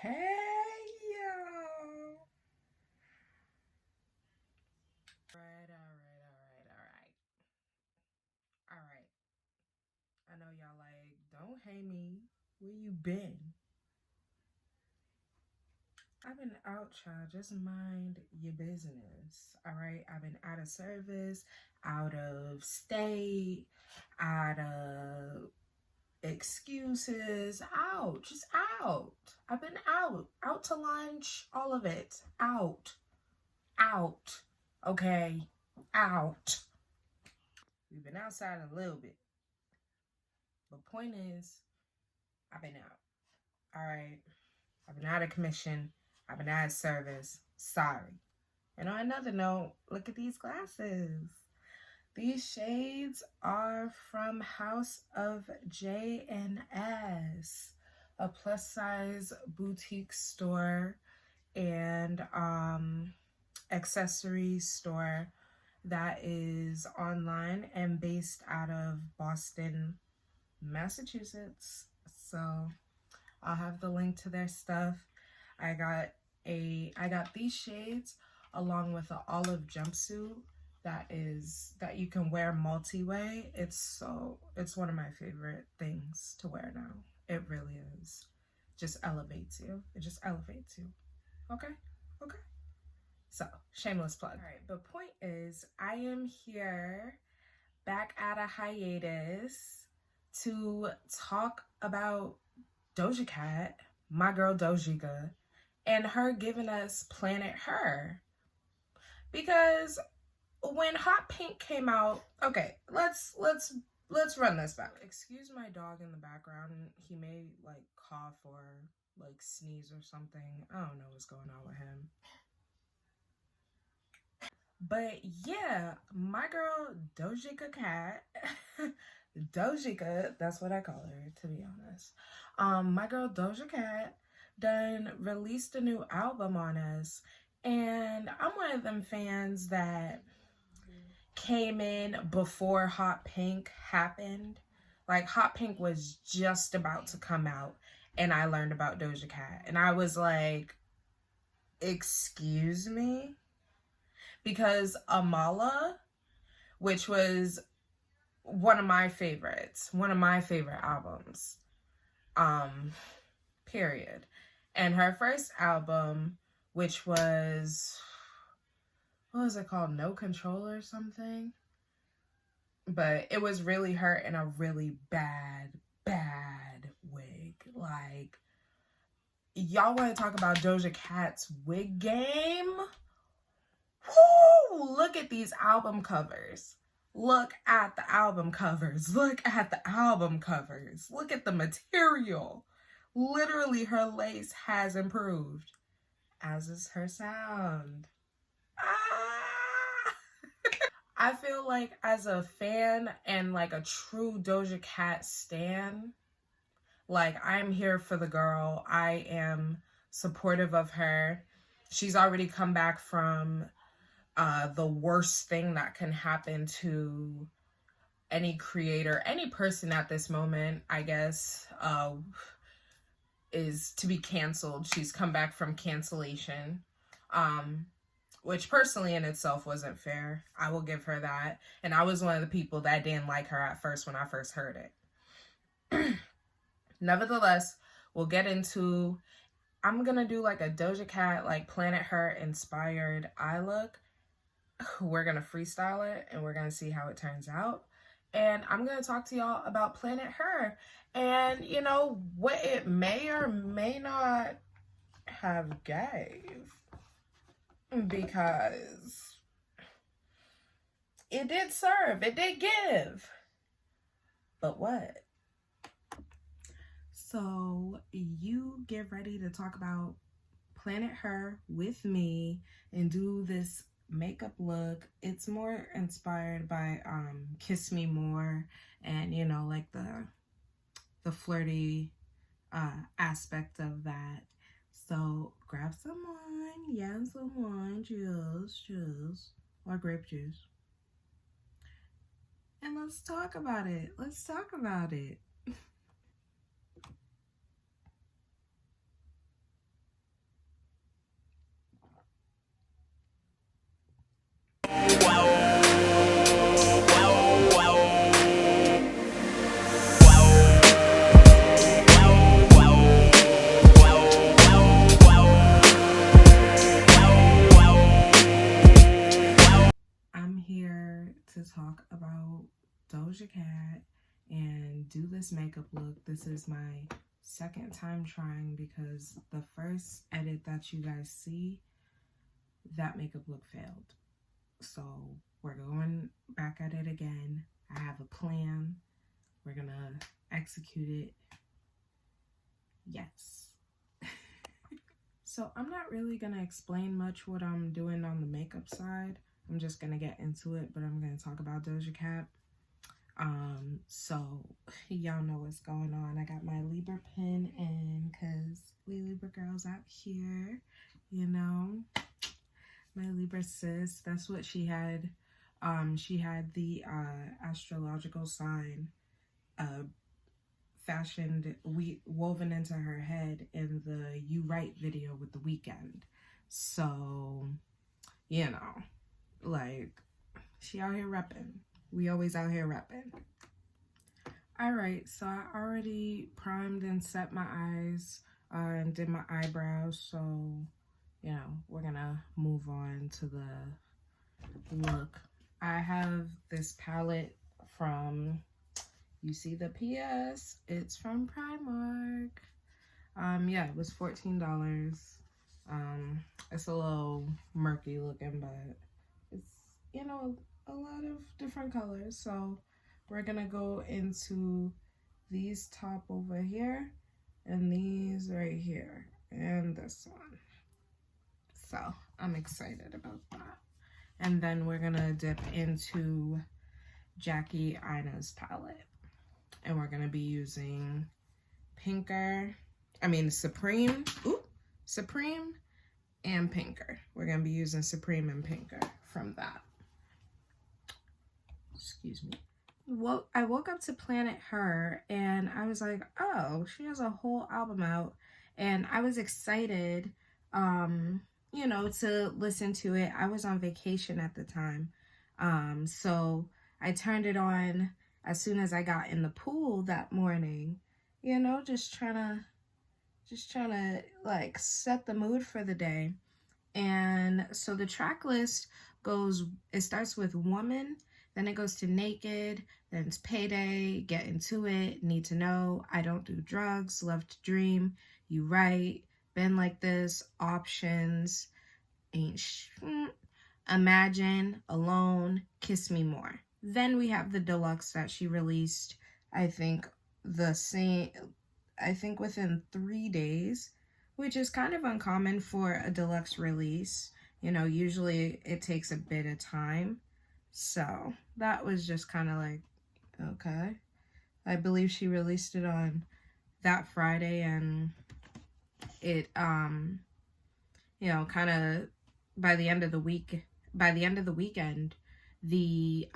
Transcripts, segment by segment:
yo. All right. I know y'all like, don't hate me. Where you been? I've been out, child. Just mind your business. All right. I've been out of service, out of state, out of excuses, out, just out. I've been out to lunch, all of it. Out. Okay. Out. We've been outside a little bit. But point is, I've been out. All right. I've been out of commission. I've been out of service. Sorry. And on another note, look at these glasses. These shades are from House of J&S, a plus size boutique store and accessory store that is online and based out of Boston, Massachusetts. So I'll have the link to their stuff. I got these shades along with an olive jumpsuit that you can wear multi-way. It's one of my favorite things to wear now. It really is. Just elevates you. It just elevates you. Okay? So, shameless plug. All right, but point is, I am here back at a hiatus to talk about Doja Cat, my girl Doja, and her giving us Planet Her. Because when Hot Pink came out, okay, let's run this back. Excuse my dog in the background. He may like cough or like sneeze or something. I don't know what's going on with him. But yeah, my girl Doja Cat, Doja, that's what I call her, to be honest. My girl Doja Cat done released a new album on us, and I'm one of them fans that came in before Hot Pink happened. Like, Hot Pink was just about to come out, and I learned about Doja Cat, and I was like, excuse me? Because Amala, which was one of my favorite albums, period. And her first album, which was, what was it called? No Control or something? But it was really her in a really bad wig. Like, y'all want to talk about Doja Cat's wig game? Woo! Look at these album covers. Look at the album covers. Look at the album covers. Look at the material. Literally, her lace has improved, as is her sound. I feel like as a fan and like a true Doja Cat stan, like, I'm here for the girl. I am supportive of her. She's already come back from the worst thing that can happen to any creator, any person at this moment, I guess, is to be canceled. She's come back from cancellation, which personally in itself wasn't fair. I will give her that. And I was one of the people that didn't like her at first when I first heard it. Nevertheless, we'll get into, I'm gonna do like a Doja Cat, like Planet Her inspired eye look. We're gonna freestyle it and we're gonna see how it turns out. And I'm gonna talk to y'all about Planet Her and, you know, what it may or may not have gave, because it did serve, it did give, but what? So you get ready to talk about Planet Her with me and do this makeup look. It's more inspired by Kiss Me More and, you know, like the flirty aspect of that. So grab some wine, some wine, juice, or grape juice. And let's talk about it. Doja Cat and do this makeup look. This is my second time trying because the first edit that you guys see, that makeup look failed. So we're going back at it again. I have a plan. We're gonna execute it. Yes. So I'm not really gonna explain much what I'm doing on the makeup side. I'm just gonna get into it, but I'm gonna talk about Doja Cat. So y'all know what's going on. I got my Libra pin in because we Libra girls out here, you know. My Libra sis, that's what she had. She had the astrological sign woven into her head in the You Right video with The Weeknd. So, you know, like, she out here repping. We always out here repping. Alright, so I already primed and set my eyes and did my eyebrows, so, you know, we're gonna move on to the look. I have this palette from, you see the PS, it's from Primark. Yeah, it was $14. It's a little murky looking, but it's, you know, a lot of different colors. So we're gonna go into these top over here and these right here and this one. So I'm excited about that. And then we're gonna dip into Jackie Aina's palette. And we're gonna be using Supreme. Supreme and Pinker. We're gonna be using Supreme and Pinker from that. Excuse me. Well, I woke up to Planet Her and I was like, oh, she has a whole album out. And I was excited, you know, to listen to it. I was on vacation at the time. So I turned it on as soon as I got in the pool that morning, you know, just trying to like set the mood for the day. And so the track list it starts with Woman, then it goes to Naked, then it's Payday, Get Into It, Need to Know, I Don't Do Drugs, Love to Dream, You Right, Been Like This, Options, Imagine, Alone, Kiss Me More. Then we have the deluxe that she released, I think within 3 days, which is kind of uncommon for a deluxe release. You know, usually it takes a bit of time. So that was just kind of like, okay. I believe she released it on that Friday, and it, you know, kind of by the end of the weekend, the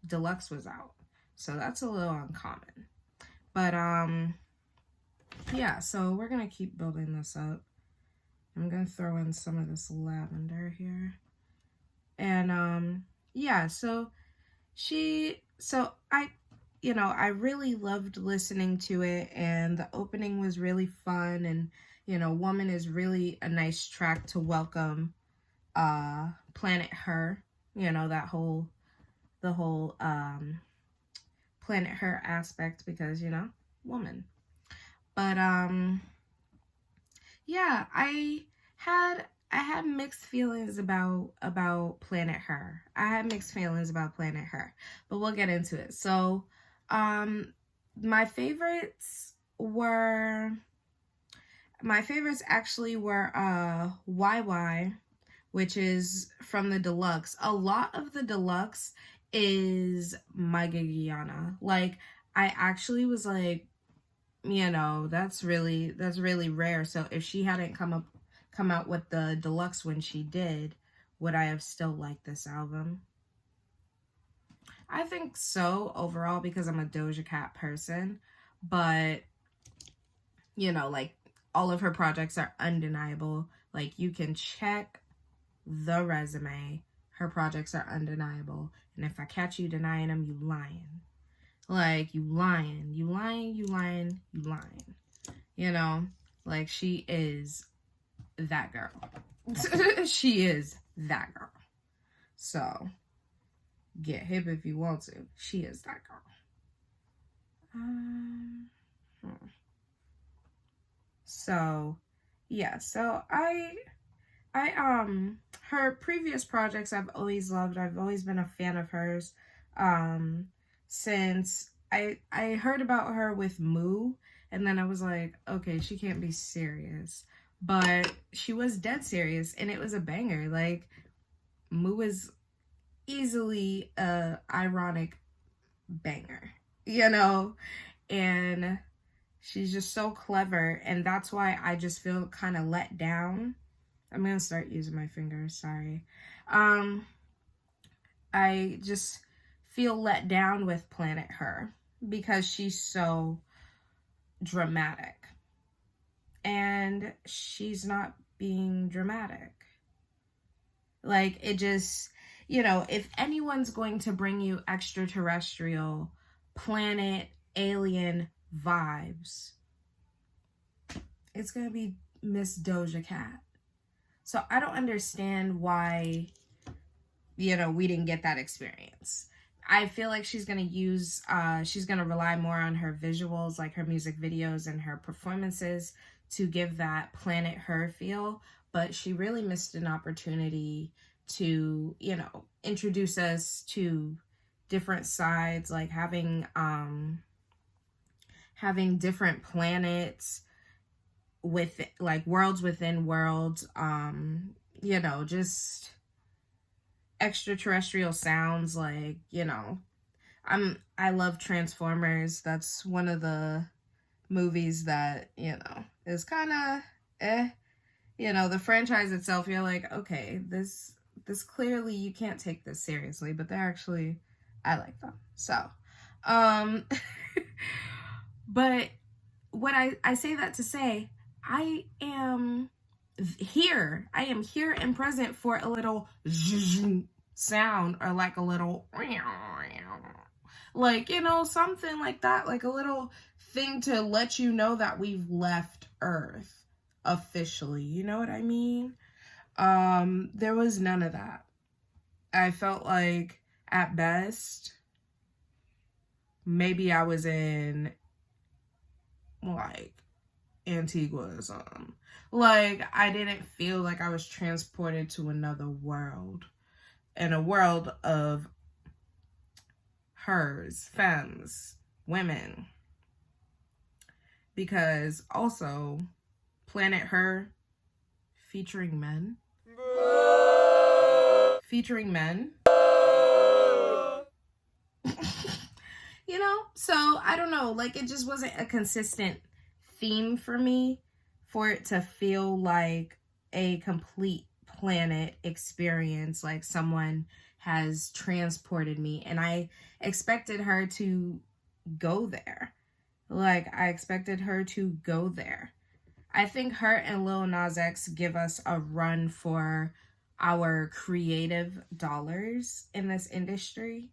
deluxe was out. So that's a little uncommon. But yeah, so we're gonna keep building this up. I'm gonna throw in some of this lavender here. And yeah, so I really loved listening to it, and the opening was really fun, and you know, Woman is really a nice track to welcome Planet Her, you know, the whole Planet Her aspect, because, you know, woman. But yeah, I had mixed feelings about Planet Her. I had mixed feelings about Planet Her, but we'll get into it. So my favorites actually were YY, which is from the deluxe. A lot of the deluxe is my Gigiana. Like, I actually was like, you know, that's really rare. So if she hadn't come out with the deluxe when she did, would I have still liked this album? I think so, overall, because I'm a Doja Cat person. But, you know, like, all of her projects are undeniable. Like, you can check the resume. Her projects are undeniable. And if I catch you denying them, you lying. Like, you lying. You lying, you lying, you lying. You know? Like, she is that girl. She is that girl. So, get hip if you want to. She is that girl. So yeah, so I her previous projects I've always loved. I've always been a fan of hers. Since I heard about her with Moo, and then I was like, okay, she can't be serious. But she was dead serious, and it was a banger. Like, Moo is easily a ironic banger, you know? And she's just so clever, and that's why I just feel kind of let down. I'm gonna start using my fingers, sorry. I just feel let down with Planet Her because she's so dramatic. And she's not being dramatic. Like, it just, you know, if anyone's going to bring you extraterrestrial, planet, alien vibes, it's gonna be Miss Doja Cat. So I don't understand why, you know, we didn't get that experience. I feel like she's going to use, she's going to rely more on her visuals, like her music videos and her performances to give that Planet Her feel. But she really missed an opportunity to, you know, introduce us to different sides, like having different planets with, like, worlds within worlds, you know, just extraterrestrial sounds. Like, you know, I love Transformers. That's one of the movies that, you know, is kind of you know, the franchise itself, you're like, okay, this clearly you can't take this seriously, but they're actually, I like them. So but what I say that to say, I am here and present for a little sound, or like a little, like, you know, something like that, like a little thing to let you know that we've left Earth officially, you know what I mean? There was none of that. I felt like, at best, maybe I was in, like, Antigua or something. Like, I didn't feel like I was transported to another world, and a world of hers, femmes, women. Because also, Planet Her featuring men. Featuring men. You know? So, I don't know. Like, it just wasn't a consistent theme for me for it to feel like a complete planet experience, like someone has transported me. And I expected her to go there. Like, I expected her to go there. I think her and Lil Nas X give us a run for our creative dollars in this industry.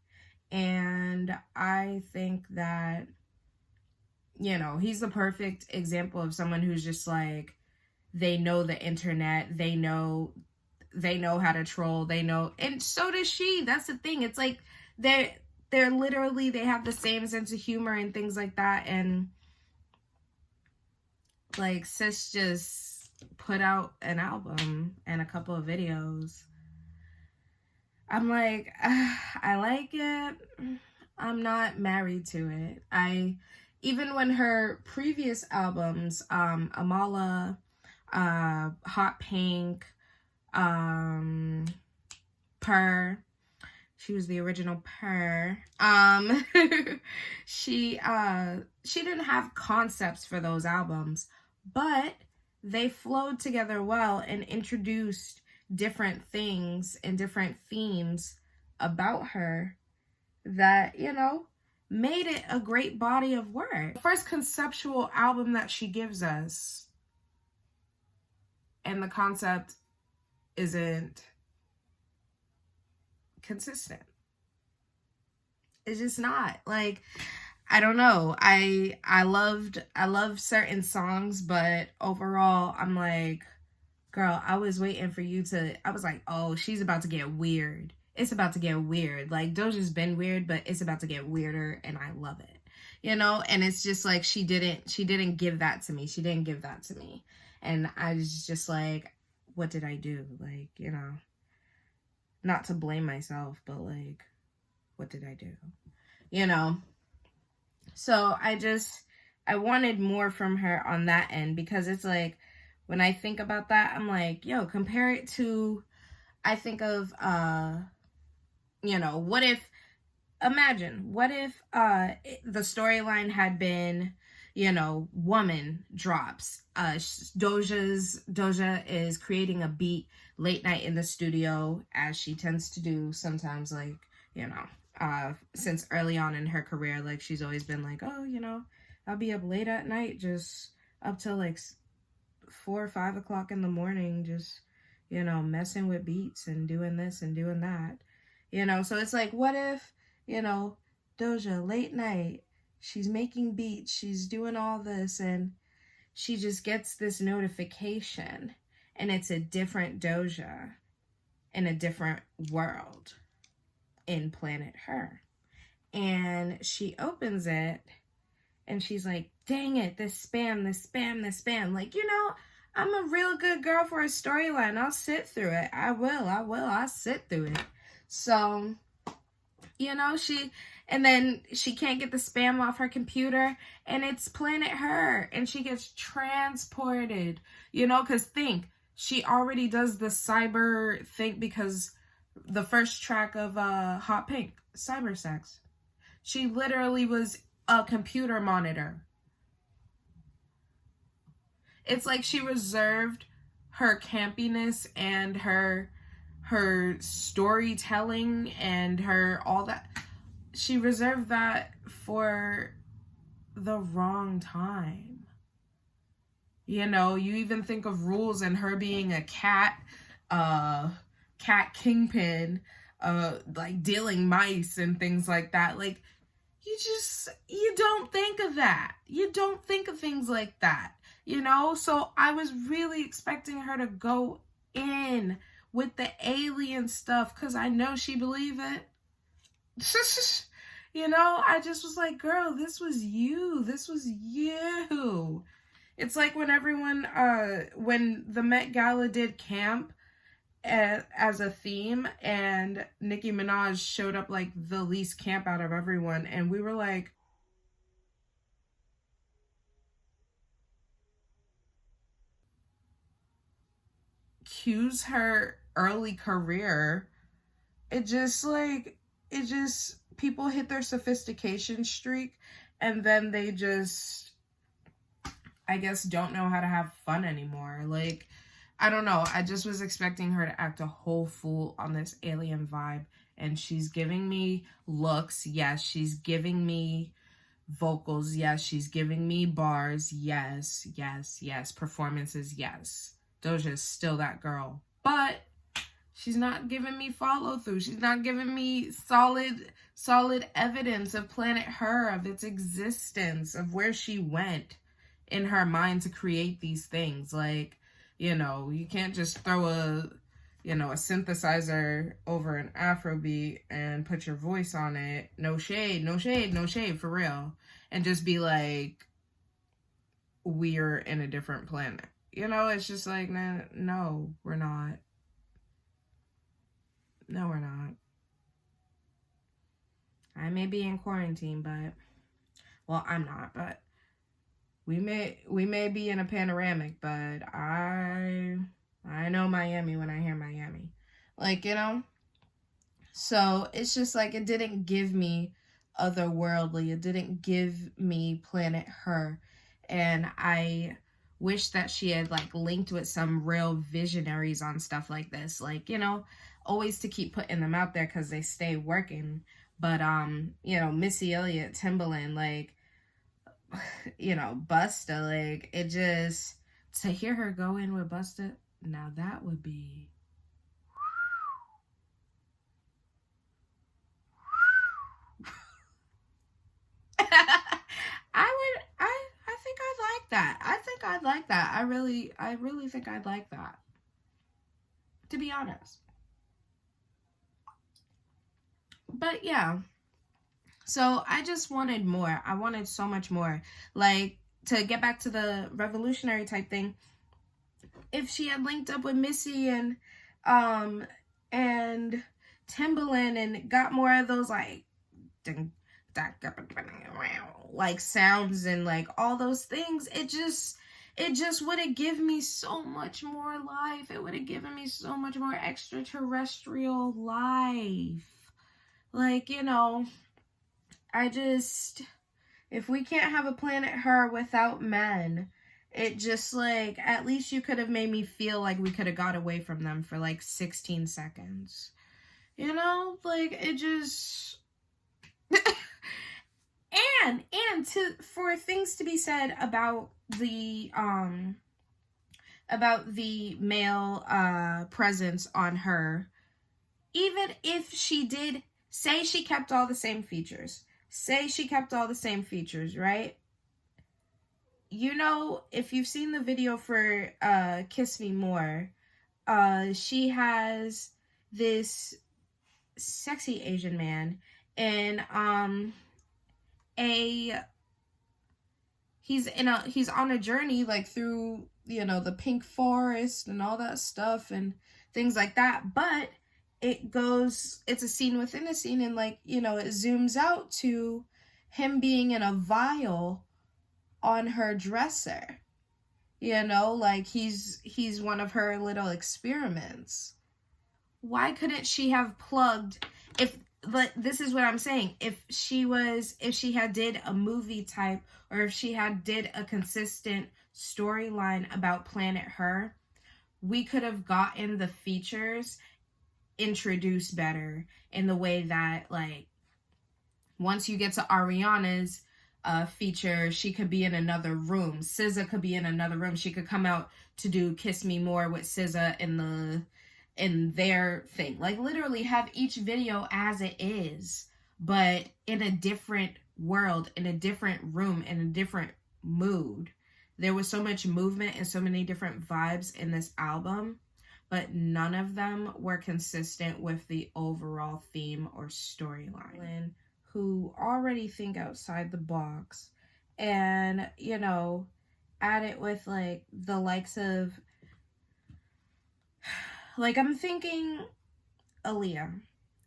And I think that, you know, he's the perfect example of someone who's just like, they know the internet, they know how to troll, they know, and so does she. That's the thing. It's like they're literally, they have the same sense of humor and things like that. And like, sis just put out an album and a couple of videos. I'm like, I like it. I'm not married to it. Even when her previous albums, Amala, Hot Pink, Purr, she was the original Purr. She didn't have concepts for those albums, but they flowed together well and introduced different things and different themes about her that, you know, made it a great body of work. The first conceptual album that she gives us, and the concept isn't consistent. It's just not. Like, I don't know. I love certain songs, but overall, I'm like, girl, I was waiting for you to, I was like, oh, she's about to get weird. it's about to get weird. Like, Doja's been weird, but it's about to get weirder, and I love it. You know, and it's just like she didn't give that to me. She didn't give that to me. And I was just like, what did I do? Like, you know, not to blame myself, but like, what did I do? You know? So I wanted more from her on that end, because it's like, when I think about that, I'm like, yo, compare it to, I think of, you know, what if the storyline had been, you know, woman drops. Doja is creating a beat late night in the studio, as she tends to do sometimes, like, you know, since early on in her career, like, she's always been like, oh, you know, I'll be up late at night, just up till like 4 or 5 o'clock in the morning, just, you know, messing with beats and doing this and doing that, you know. So it's like, what if, you know, Doja, late night, she's making beats, she's doing all this, and she just gets this notification, and it's a different Doja in a different world in Planet Her. And she opens it, and she's like, dang it, this spam. Like, you know, I'm a real good girl for a storyline. I'll sit through it. I'll sit through it. So, you know, and then she can't get the spam off her computer, and it's Planet Her, and she gets transported, you know, because think, she already does the cyber thing, because the first track of Hot Pink, cyber sex, she literally was a computer monitor. It's like she reserved her campiness and her storytelling and her all that, she reserved that for the wrong time. You know, you even think of Rules and her being a cat kingpin, like dealing mice and things like that. Like, you don't think of that. You don't think of things like that, you know? So I was really expecting her to go in with the alien stuff, because I know she believed it. You know, I just was like, girl, this was you. It's like when when the Met Gala did camp as a theme, and Nicki Minaj showed up like the least camp out of everyone, and we were like, cues her early career. It just people hit their sophistication streak, and then they just, I guess, don't know how to have fun anymore. Like, I don't know. I just was expecting her to act a whole fool on this alien vibe. And she's giving me looks. Yes. She's giving me vocals. Yes. She's giving me bars. Yes. Performances. Yes. Doja's still that girl. But she's not giving me follow through. She's not giving me solid evidence of Planet Her, of its existence, of where she went in her mind to create these things. Like, you know, you can't just throw a synthesizer over an Afrobeat and put your voice on it. No shade, for real. And just be like, we're in a different planet. You know, it's just like, nah, no, we're not. No, we're not. I may be in quarantine, but, well, I'm not, but we may be in a panoramic, but I know Miami when I hear Miami. Like, you know? So it's just like, it didn't give me otherworldly. It didn't give me Planet Her. And I wish that she had like linked with some real visionaries on stuff like this. Like, you know, always to keep putting them out there because they stay working. But, you know, Missy Elliott, Timbaland, like, you know, Busta, like, it just, to hear her go in with Busta, now that would be, I think I'd like that. I really think I'd like that, to be honest. But yeah, so I just wanted more. I wanted so much more. Like, to get back to the revolutionary type thing, if she had linked up with Missy um and Timbaland and got more of those like like sounds and like all those things, it just would have given me so much more life. It would have given me so much more extraterrestrial life. Like, if we can't have a Planet Her without men, it just like, at least you could have made me feel like we could have got away from them for like 16 seconds. Like, it just and for things to be said about the male presence on her, even if she did say she kept all the same features, right? If you've seen the video for Kiss Me More, she has this sexy Asian man, and he's on a journey like through the pink forest and all that stuff and things like that, but it's a scene within a scene, and like it zooms out to him being in a vial on her dresser, like he's one of her little experiments. Why couldn't she have plugged, this is what I'm saying, if she had did a movie type, or if she had did a consistent storyline about Planet Her, we could have gotten the features introduced better, in the way that, like, once you get to Ariana's feature, she could be in another room. SZA could be in another room. She could come out to do Kiss Me More with SZA in their thing. Like, literally have each video as it is, but in a different world, in a different room, in a different mood. There was so much movement and so many different vibes in this album, but none of them were consistent with the overall theme or storyline. Who already think outside the box and, add it with like the likes of, like, I'm thinking Aaliyah.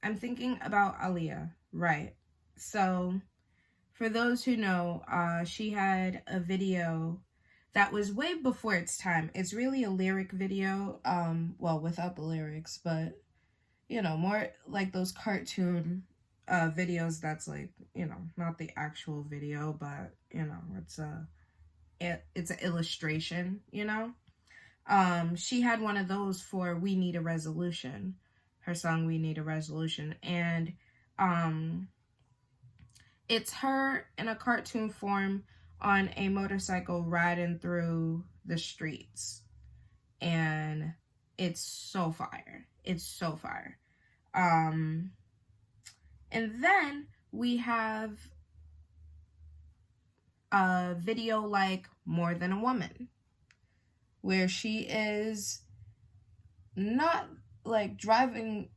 I'm thinking about Aaliyah, right? So, for those who know, she had a video that was way before its time. It's really a lyric video, well, without the lyrics, but, more like those cartoon videos that's like, not the actual video, but, it's an illustration, She had one of those for We Need a Resolution, her song We Need a Resolution, and it's her in a cartoon form on a motorcycle riding through the streets, and it's so fire. It's so fire. And then we have a video like More Than a Woman, where she is not like driving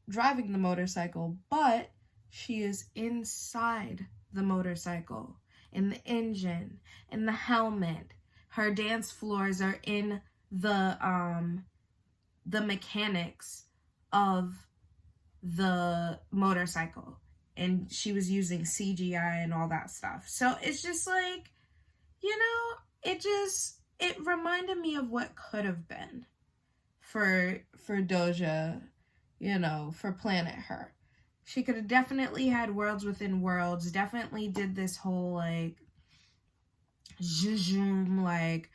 the motorcycle, but she is inside the motorcycle, in the engine, in the helmet. Her dance floors are in the mechanics of the motorcycle, and she was using CGI and all that stuff. So it's just like, it reminded me of what could have been for Doja, for Planet Her. She could have definitely had worlds within worlds, definitely did this whole like zoom, like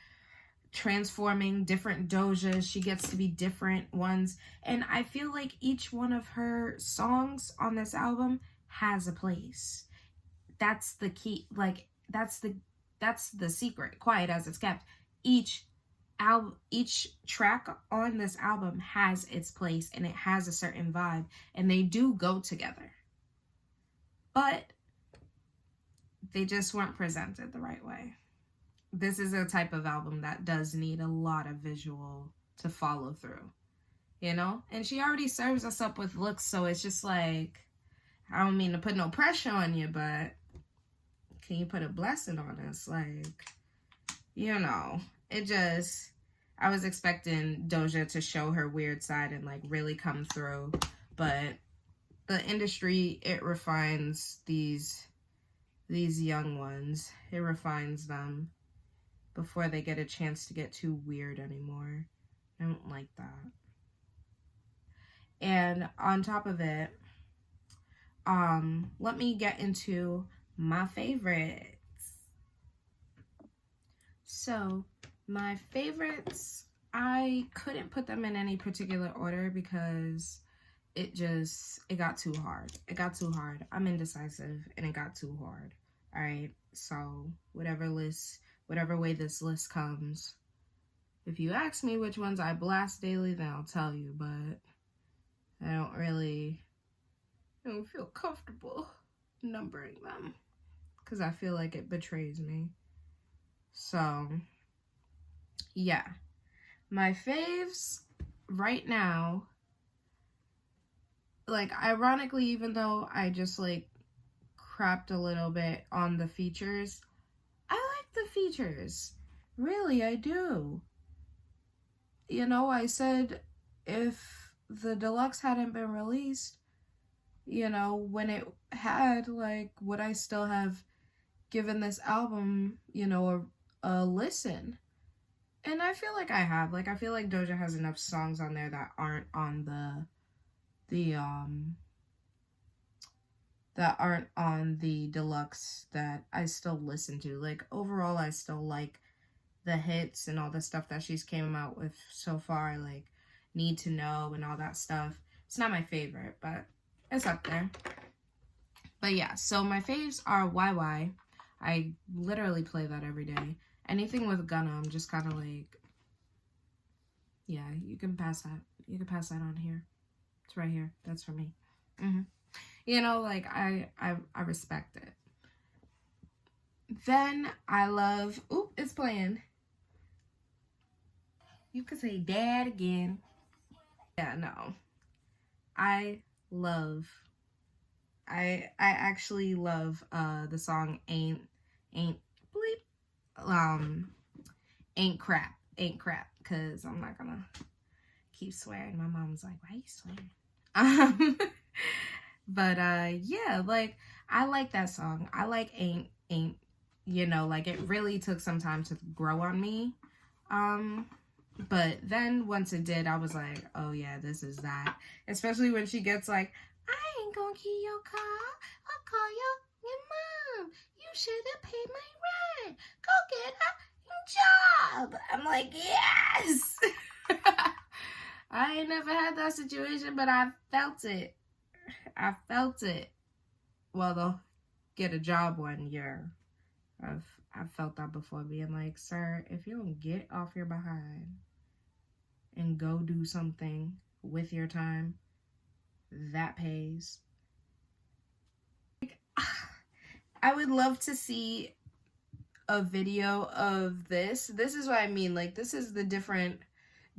transforming different Dojas. She gets to be different ones, and I feel like each one of her songs on this album has a place. That's the key. Like, that's the secret. Quiet as it's kept. Each track on this album has its place, and it has a certain vibe, and they do go together, but they just weren't presented the right way. This is a type of album that does need a lot of visual to follow through, and she already serves us up with looks, so it's just like, I don't mean to put no pressure on you, but can you put a blessing on us? Like, you know, it just, I was expecting Doja to show her weird side and like really come through, but the industry, it refines these young ones. It refines them before they get a chance to get too weird anymore. I don't like that. And on top of it, let me get into my favorites. So, my favorites, I couldn't put them in any particular order because it got too hard. It got too hard. I'm indecisive and it got too hard. All right. So, whatever way this list comes, if you ask me which ones I blast daily, then I'll tell you, but I don't feel comfortable numbering them because I feel like it betrays me. So, yeah. My faves right now, like, ironically, even though I just, like, crapped a little bit on the features, I like the features. Really, I do. You know, I said if the deluxe hadn't been released, you know, when it had, like, would I still have given this album, you know, a listen? And I feel like I have. Like, I feel like Doja has enough songs on there that aren't on the deluxe that I still listen to. Like, overall, I still like the hits and all the stuff that she's came out with so far, like Need to Know and all that stuff. It's not my favorite, but it's up there. But yeah, so my faves are YY. I literally play that every day. Anything with Gunna, I'm just kind of like, yeah, you can pass that. You can pass that on here. It's right here. That's for me. You know, like, I respect it. Then I love, oop, it's playing. You could say dad again. Yeah, no. I actually love the song Ain't Crap, because I'm not gonna keep swearing. My mom's like, why are you swearing? But yeah, like, I like that song. I like Ain't, you know, like, it really took some time to grow on me. But then once it did, I was like, oh yeah, this is that. Especially when she gets like, I ain't gonna key your car. I'll call your mom. You should have paid my rent. Go get a job. I'm like, yes. I ain't never had that situation, but I felt it. Well, they'll get a job one year. I've felt that before, being like, sir, if you don't get off your behind and go do something with your time, that pays. Like, I would love to see a video of this. This is what I mean. Like, this is the different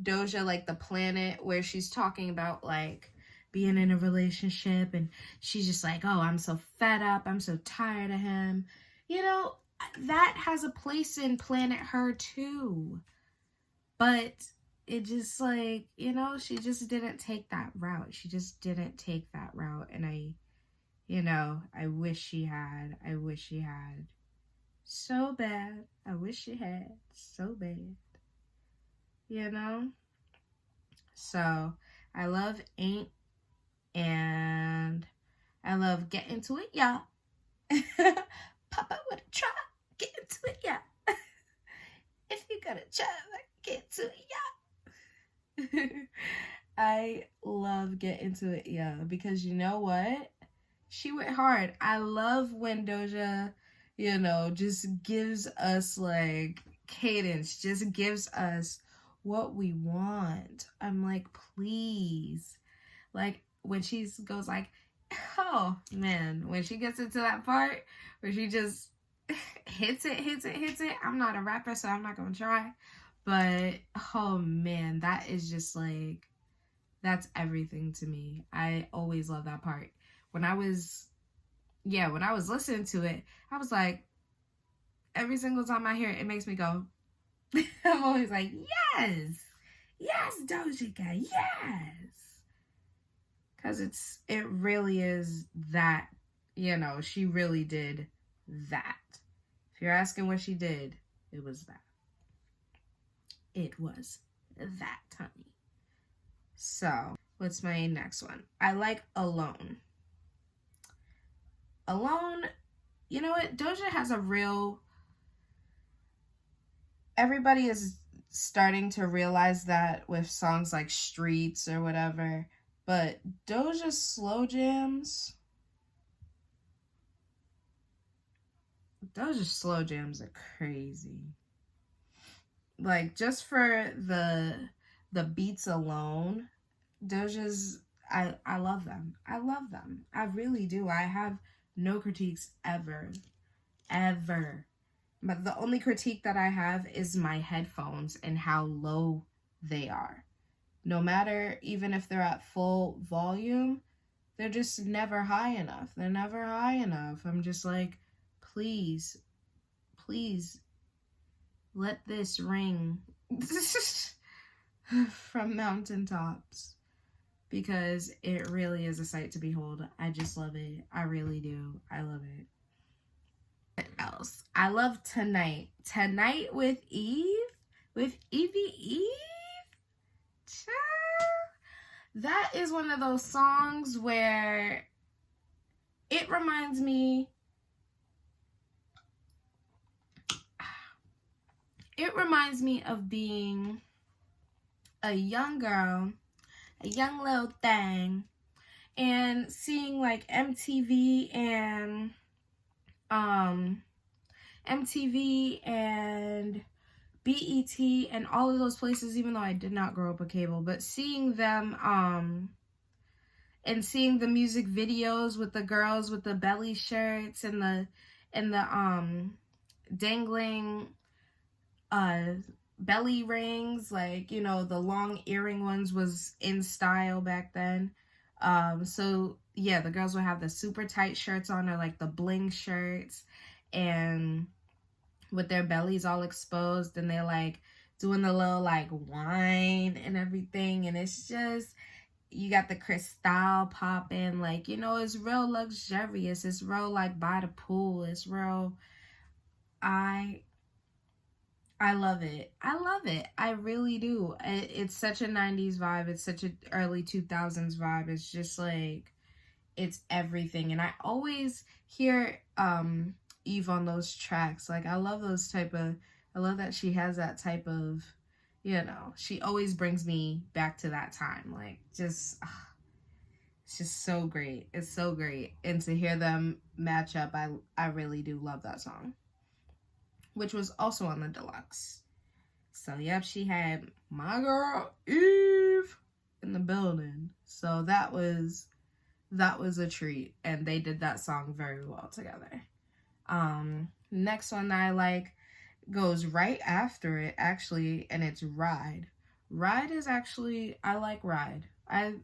Doja, like the Planet, where she's talking about, like, being in a relationship and she's just like, oh, I'm so fed up. I'm so tired of him. You know, that has a place in Planet Her too. But it just, like, you know, she just didn't take that route. And I wish she had. So bad. I wish she had. So bad. You know? So, I love Ain't, and I love Get Into It, yeah. Papa with a try. Get into it, yeah. If you gotta try, get into it, yeah. I love Get Into It, yeah, because you know what? She went hard. I love when Doja, you know, just gives us, like, cadence, just gives us what we want. I'm like, please. Like, when she goes like, oh, man, when she gets into that part where she just hits it. I'm not a rapper, so I'm not gonna try. But, oh, man, that is just, like, that's everything to me. I always love that part. when I was listening to it, I was like, every single time I hear it, it makes me go, I'm always like, yes, yes, Doja Cat, yes. Because it really is that, she really did that. If you're asking what she did, it was that. It was that, honey. So, what's my next one? I like Alone. Alone, you know what? Doja has a real... Everybody is starting to realize that with songs like Streets or whatever, but Doja's slow jams... Doja's slow jams are crazy. Like, just for the beats alone, Doja's... I love them. I love them. I really do. I have no critiques ever. Ever. But the only critique that I have is my headphones and how low they are. No matter, even if they're at full volume, they're just never high enough. They're never high enough. I'm just like, please, please, let this ring from mountaintops. Because it really is a sight to behold. I just love it. I really do. I love it. What else? I love Tonight. Tonight with Eve? With Evie Eve? Child. That is one of those songs where it reminds me... It reminds me of being a young girl, a young little thing, and seeing like MTV and BET and all of those places, even though I did not grow up with cable, but seeing them and seeing the music videos with the girls with the belly shirts and the dangling belly rings, like, the long earring ones was in style back then. So yeah, the girls would have the super tight shirts on, or like the bling shirts, and with their bellies all exposed, and they're like doing the little like wine and everything, and it's just, you got the crystal popping, like, it's real luxurious, it's real like by the pool, it's real... I love it. I love it. I really do. It's such a 90s vibe. It's such an early 2000s vibe. It's just like, it's everything. And I always hear Eve on those tracks. Like, I love those I love that she has that type of, she always brings me back to that time. Like, just, it's just so great. It's so great. And to hear them match up, I really do love that song. Which was also on the deluxe. So, yep, she had my girl Eve in the building. So that was a treat, and they did that song very well together. Next one that I like goes right after it, actually, and it's Ride. Ride is actually... I like Ride. I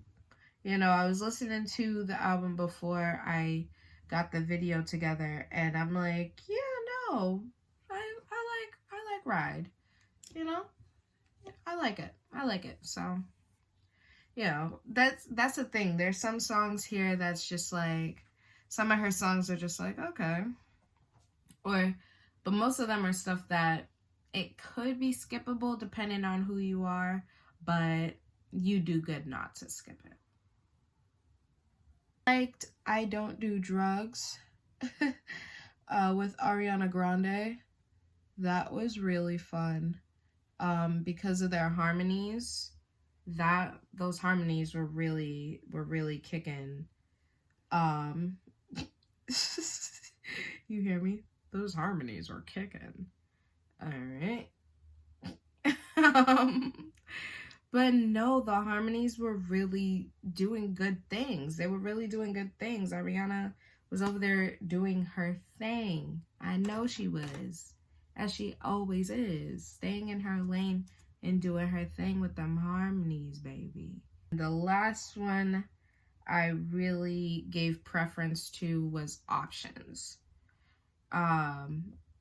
was listening to the album before I got the video together, and I'm like, yeah, no, I like Ride, I like it. So, that's the thing. There's some songs here that's just like, some of her songs are just like, okay, but most of them are stuff that it could be skippable depending on who you are, but you do good not to skip it. I liked I Don't Do Drugs with Ariana Grande. That was really fun because of their harmonies. Those harmonies were really kicking. You hear me? Those harmonies were kicking. All right. But no, the harmonies were really doing good things. They were really doing good things. Ariana was over there doing her thing. I know she was. As she always is, staying in her lane and doing her thing with them harmonies, baby. The last one I really gave preference to was Options. I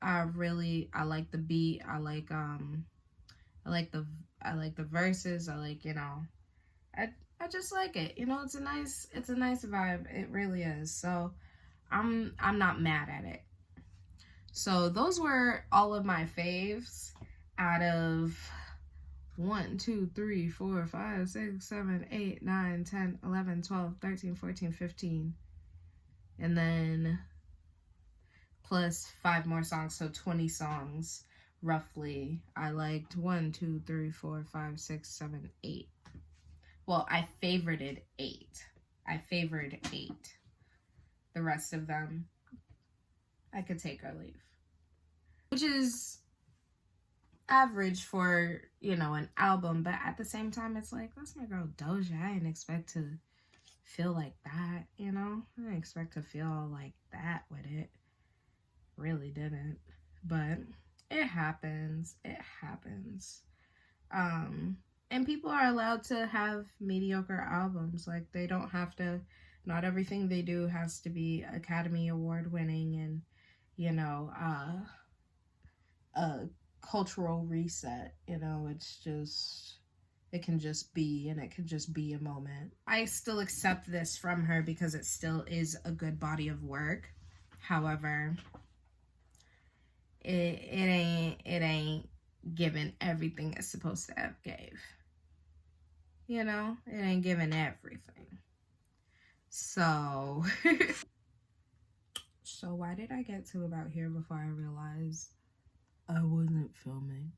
like the beat. I like the I like the verses. I like, I just like it. It's a nice vibe. It really is. So I'm not mad at it. So those were all of my faves out of 1, 2, 3, 4, 5, 6, 7, 8, 9, 10, 11, 12, 13, 14, 15. And then plus 5 more songs, so 20 songs roughly. I liked 1, 2, 3, 4, 5, 6, 7, 8. Well, I favorited 8. I favored 8. The rest of them, I could take or leave. Which is average for, an album. But at the same time, it's like, that's my girl Doja. I didn't expect to feel like that, I didn't expect to feel like that with it. Really didn't. But it happens. It happens. And people are allowed to have mediocre albums. Like, they don't have to, not everything they do has to be Academy Award winning and, a cultural reset. It's just, it can just be, and it can just be a moment. I still accept this from her because it still is a good body of work. However, it ain't giving everything it's supposed to have gave. It ain't giving everything. So so why did I get to about here before I realized I wasn't filming?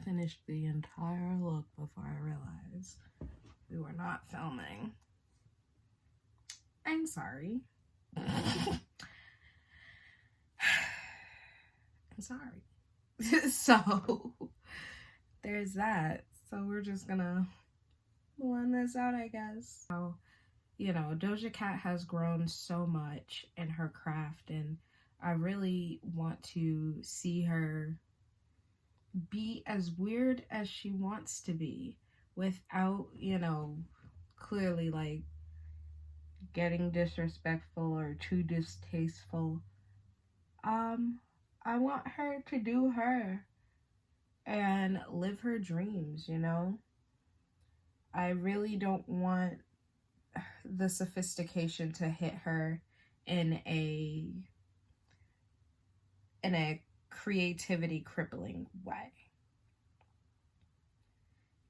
Finished the entire look before I realized we were not filming. I'm sorry. I'm sorry. So there's that. So we're just gonna blend this out, I guess. So, Doja Cat has grown so much in her craft, and I really want to see her be as weird as she wants to be without, clearly like getting disrespectful or too distasteful. I want her to do her and live her dreams, I really don't want the sophistication to hit her in a creativity crippling way.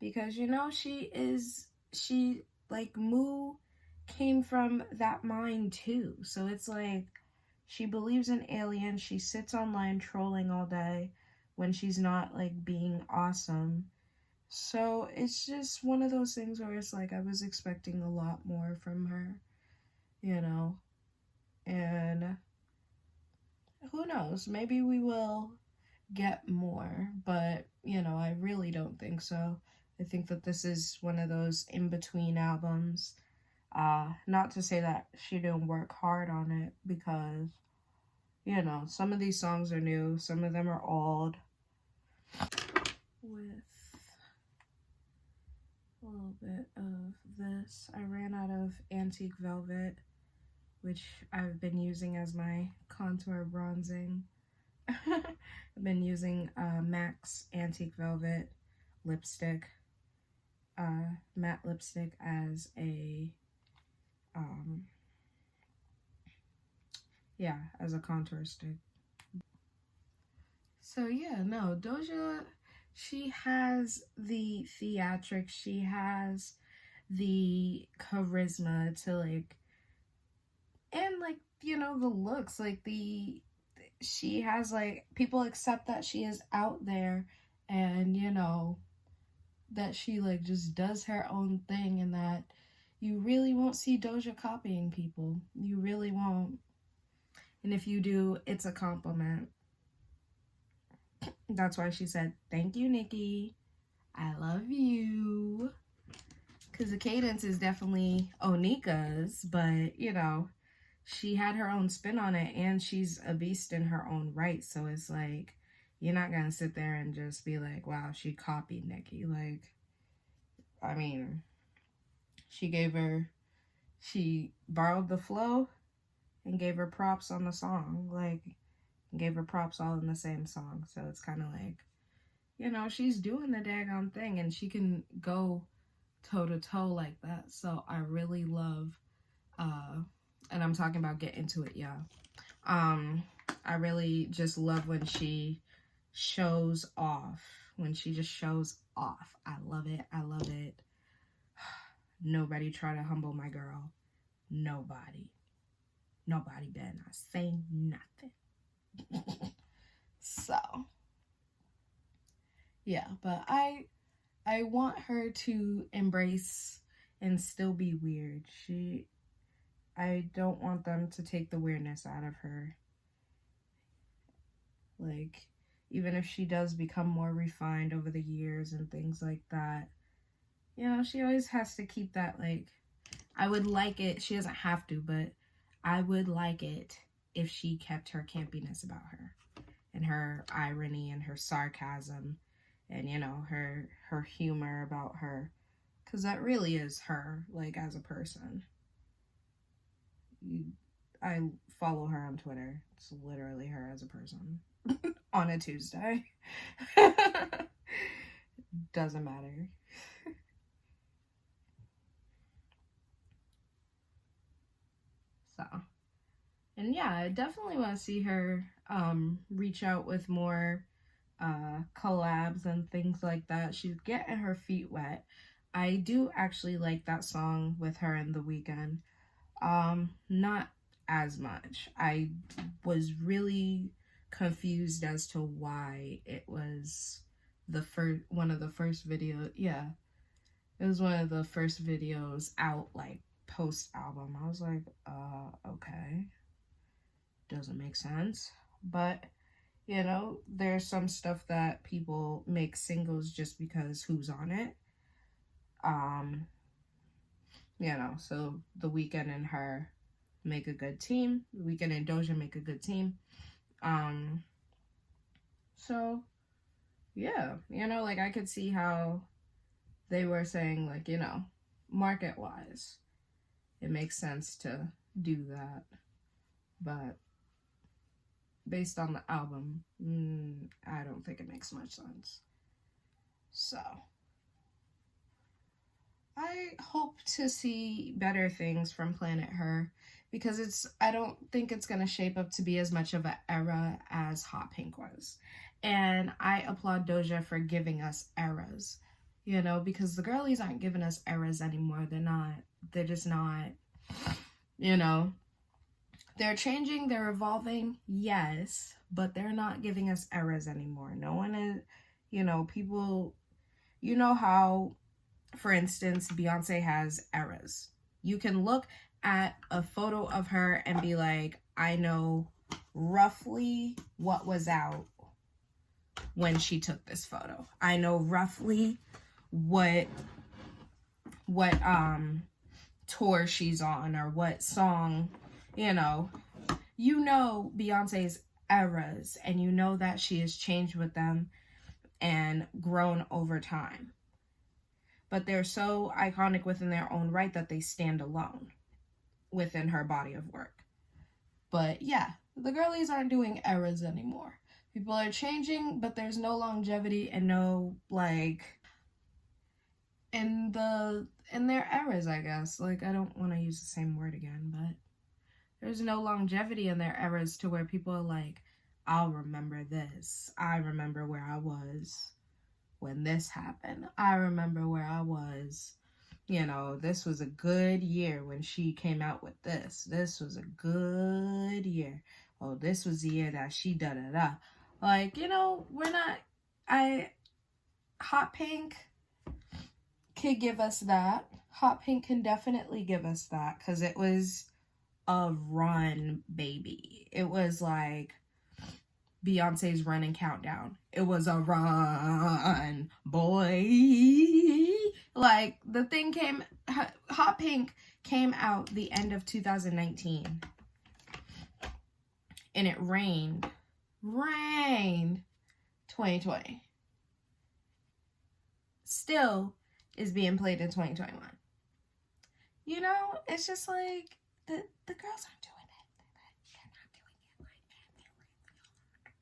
Because, she like Moo came from that mind too. So it's like, she believes in aliens. She sits online trolling all day when she's not like being awesome. So it's just one of those things where it's like, I was expecting a lot more from her, and who knows, maybe we will get more, but I really don't think so. I think that this is one of those in-between albums. Not to say that she didn't work hard on it, because some of these songs are new, some of them are old. With a little bit of this, I ran out of Antique Velvet, which I've been using as my contour bronzing. I've been using MAC's Antique Velvet lipstick, matte lipstick, as a as a contour stick. So yeah, no, Doja, she has the theatrics, she has the charisma to like, and like, the looks, like she has like, people accept that she is out there, and that she like just does her own thing, and that you really won't see Doja copying people. You really won't. And if you do, it's a compliment. That's why she said, thank you, Nikki. I love you. Because the cadence is definitely Onika's, but, she had her own spin on it, and she's a beast in her own right. So it's like, you're not gonna sit there and just be like, wow, she copied Nicki. Like, I mean, she borrowed the flow and gave her props on the song. Like, gave her props all in the same song. So it's kind of like, you know, she's doing the daggone thing, and she can go toe to toe like that. So I really love, and I'm talking about get into it, y'all. I really just love when she shows off, when she just shows off. I love it. I love it. Nobody try to humble my girl. Nobody better not say nothing. So yeah, but I want her to embrace and still be weird. I don't want them to take the weirdness out of her. Like, even if she does become more refined over the years and things like that, you know, she always has to keep that, like, I would like it, she doesn't have to, but I would like it if she kept her campiness about her, and her irony and her sarcasm, and, you know, her humor about her, because that really is her, like, as a person. I follow her on Twitter. It's literally her as a person. On a Tuesday. Doesn't matter. So, and yeah, I definitely want to see her reach out with more collabs and things like that. She's getting her feet wet. I do actually like that song with her and The Weeknd. Not as much. I was really confused as to why it was one of the first videos. Yeah, it was one of the first videos out, like, post album. I was like, okay, doesn't make sense. But, you know, there's some stuff that people make singles just because who's on it. You know, so The Weeknd and her make a good team. The Weeknd and Doja make a good team. So yeah, you know, like, I could see how they were saying, like, you know, market wise, it makes sense to do that, but based on the album, I don't think it makes much sense. So I hope to see better things from Planet Her, because I don't think it's going to shape up to be as much of an era as Hot Pink was. And I applaud Doja for giving us eras, you know, because the girlies aren't giving us eras anymore. They're just not, you know. They're changing, they're evolving, yes, but they're not giving us eras anymore. No one is, you know, people, you know how, for instance, Beyonce has eras. You can look at a photo of her and be like, I know roughly what was out when she took this photo. I know roughly what tour she's on, or what song, you know Beyonce's eras, and you know that she has changed with them and grown over time. But they're so iconic within their own right that they stand alone within her body of work. But yeah, the girlies aren't doing eras anymore. People are changing, but there's no longevity and no, like, in their eras, I guess. Like, I don't want to use the same word again, but there's no longevity in their eras to where people are like, I'll remember this. I remember where I was when this happened. I remember where I was. You know, this was a good year when she came out with this. This was a good year. Oh, this was the year that she da-da-da. Like, you know, Hot Pink could give us that. Hot Pink can definitely give us that, because it was a run, baby. It was like Beyonce's Running Countdown. It was a run, boy. Like, the thing Hot Pink came out the end of 2019. And it rained 2020 still is being played in 2021. You know, it's just like the girls aren't doing it. They're not doing it like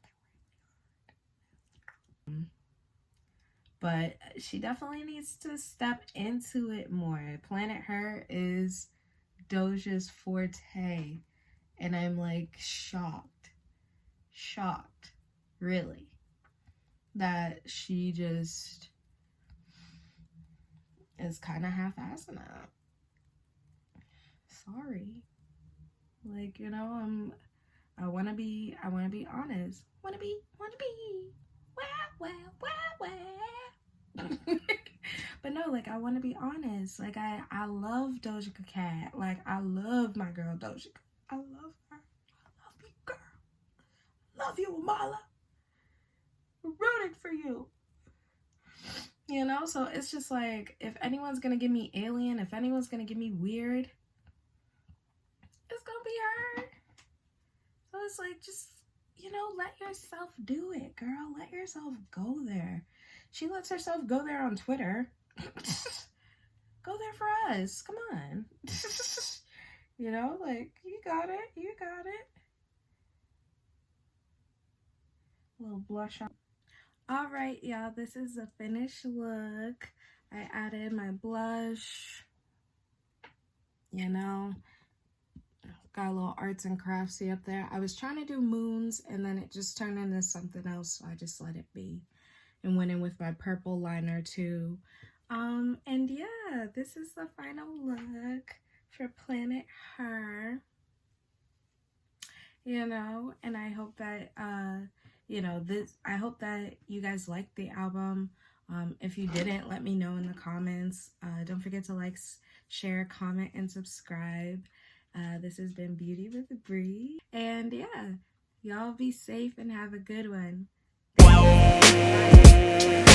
that. But she definitely needs to step into it more. Planet Her is Doja's forte, and I'm like shocked, really, that she just is kind of half-assing it. Sorry, like, you know, I want to be honest. Want to be. But no, like, I want to be honest. Like, I love Doja Cat. Like, I love my girl Doja Cat. I love her. I love you, girl. Love you, Amala. We're rooting for you. You know, so it's just like, if anyone's gonna give me alien, if anyone's gonna give me weird, it's gonna be her. So it's like, just, you know, let yourself do it, girl. Let yourself go there. She lets herself go there on Twitter. Go there for us. Come on. You know, like, you got it. You got it. A little blush on. All right, y'all. This is the finished look. I added my blush. You know, got a little arts and craftsy up there. I was trying to do moons, and then it just turned into something else, so I just let it be. And went in with my purple liner too. And yeah, this is the final look for Planet Her. You know, and I hope that you know, I hope that you guys liked the album. If you didn't, let me know in the comments. Don't forget to like, share, comment, and subscribe. This has been Beauty with Bree. And yeah, y'all be safe and have a good one. Bye.